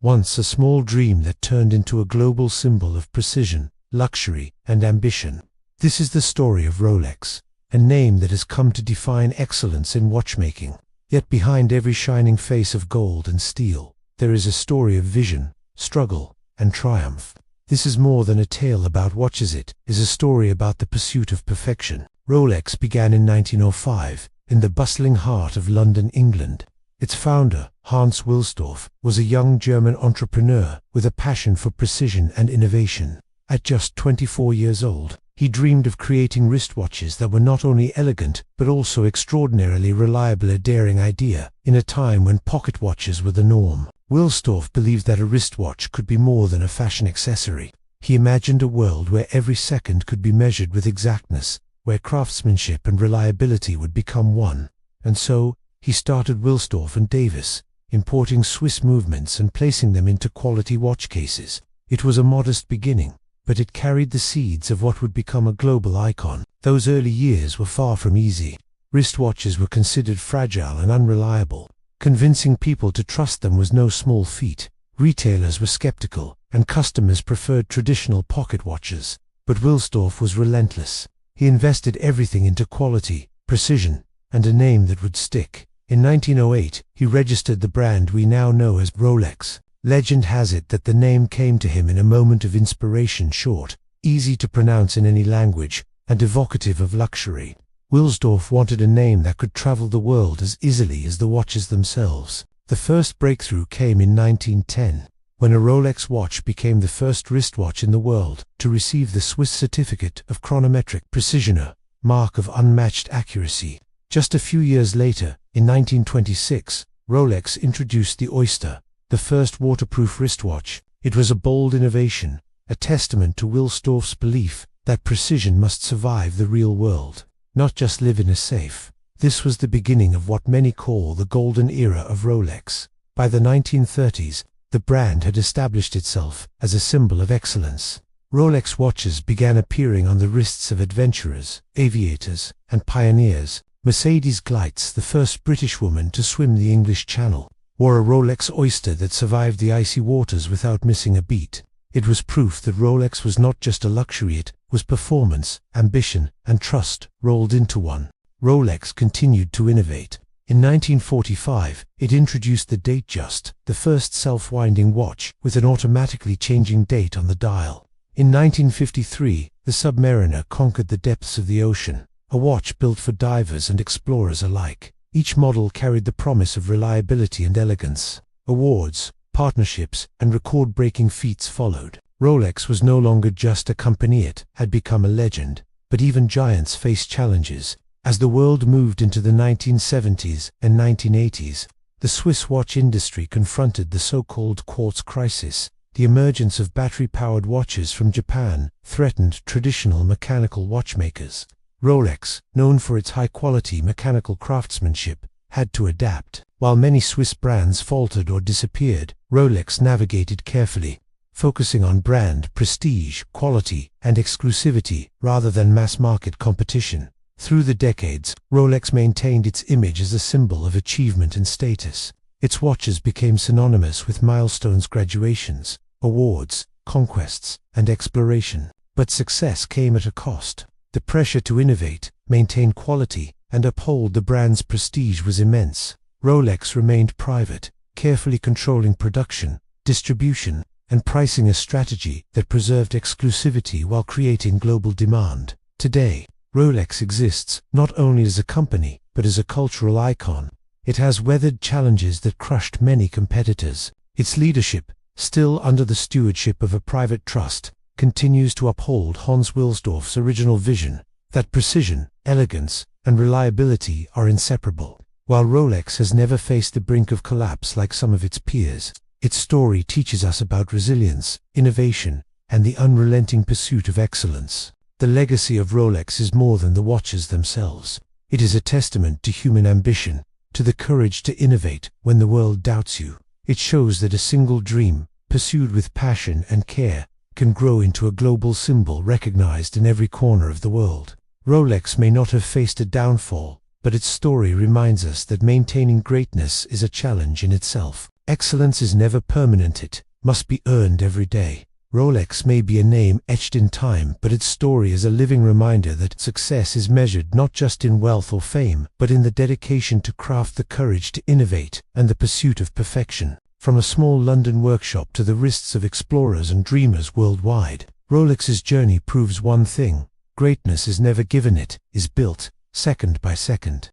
once a small dream that turned into a global symbol of precision, luxury, and ambition. This is the story of Rolex, a name that has come to define excellence in watchmaking. Yet behind every shining face of gold and steel, there is a story of vision, struggle, and triumph. This is more than a tale about watches, it is a story about the pursuit of perfection. Rolex began in 1905, in the bustling heart of London, England. Its founder, Hans Wilsdorf, was a young German entrepreneur with a passion for precision and innovation. At just 24 years old, he dreamed of creating wristwatches that were not only elegant but also extraordinarily reliable, a daring idea in a time when pocket watches were the norm. Wilsdorf believed that a wristwatch could be more than a fashion accessory. He imagined a world where every second could be measured with exactness, where craftsmanship and reliability would become one. And so, he started Wilsdorf and Davis, importing Swiss movements and placing them into quality watch cases. It was a modest beginning, but it carried the seeds of what would become a global icon. Those early years were far from easy. Wristwatches were considered fragile and unreliable. Convincing people to trust them was no small feat. Retailers were skeptical, and customers preferred traditional pocket watches. But Wilsdorf was relentless. He invested everything into quality, precision, and a name that would stick. In 1908, he registered the brand we now know as Rolex. Legend has it that the name came to him in a moment of inspiration, short, easy to pronounce in any language, and evocative of luxury. Wilsdorf wanted a name that could travel the world as easily as the watches themselves. The first breakthrough came in 1910, when a Rolex watch became the first wristwatch in the world to receive the Swiss certificate of chronometric precision, a mark of unmatched accuracy. Just a few years later, in 1926, Rolex introduced the Oyster, the first waterproof wristwatch. It was a bold innovation, a testament to Wilsdorf's belief that precision must survive the real world, not just live in a safe. This was the beginning of what many call the golden era of Rolex. By the 1930s, the brand had established itself as a symbol of excellence. Rolex watches began appearing on the wrists of adventurers, aviators, and pioneers. Mercedes Gleitz, the first British woman to swim the English Channel, wore a Rolex Oyster that survived the icy waters without missing a beat. It was proof that Rolex was not just a luxury, it was performance, ambition, and trust rolled into one. Rolex continued to innovate. In 1945, it introduced the Datejust, the first self-winding watch with an automatically changing date on the dial. In 1953, the Submariner conquered the depths of the ocean, a watch built for divers and explorers alike. Each model carried the promise of reliability and elegance. Awards, partnerships, and record-breaking feats followed. Rolex was no longer just a company, it had become a legend. But even giants faced challenges. As the world moved into the 1970s and 1980s, the Swiss watch industry confronted the so-called Quartz Crisis. The emergence of battery-powered watches from Japan threatened traditional mechanical watchmakers. Rolex, known for its high-quality mechanical craftsmanship, had to adapt. While many Swiss brands faltered or disappeared, Rolex navigated carefully, focusing on brand prestige, quality, and exclusivity rather than mass-market competition. Through the decades, Rolex maintained its image as a symbol of achievement and status. Its watches became synonymous with milestones, graduations, awards, conquests, and exploration. But success came at a cost. The pressure to innovate, maintain quality, and uphold the brand's prestige was immense. Rolex remained private, carefully controlling production, distribution, and pricing, a strategy that preserved exclusivity while creating global demand. Today, Rolex exists not only as a company, but as a cultural icon. It has weathered challenges that crushed many competitors. Its leadership, still under the stewardship of a private trust, continues to uphold Hans Wilsdorf's original vision, that precision, elegance, and reliability are inseparable. While Rolex has never faced the brink of collapse like some of its peers, its story teaches us about resilience, innovation, and the unrelenting pursuit of excellence. The legacy of Rolex is more than the watches themselves. It is a testament to human ambition, to the courage to innovate when the world doubts you. It shows that a single dream, pursued with passion and care, can grow into a global symbol recognized in every corner of the world. Rolex may not have faced a downfall, but its story reminds us that maintaining greatness is a challenge in itself. Excellence is never permanent, it must be earned every day. Rolex may be a name etched in time, but its story is a living reminder that success is measured not just in wealth or fame, but in the dedication to craft, the courage to innovate, and the pursuit of perfection. From a small London workshop to the wrists of explorers and dreamers worldwide, Rolex's journey proves one thing: greatness is never given, it is built, second by second.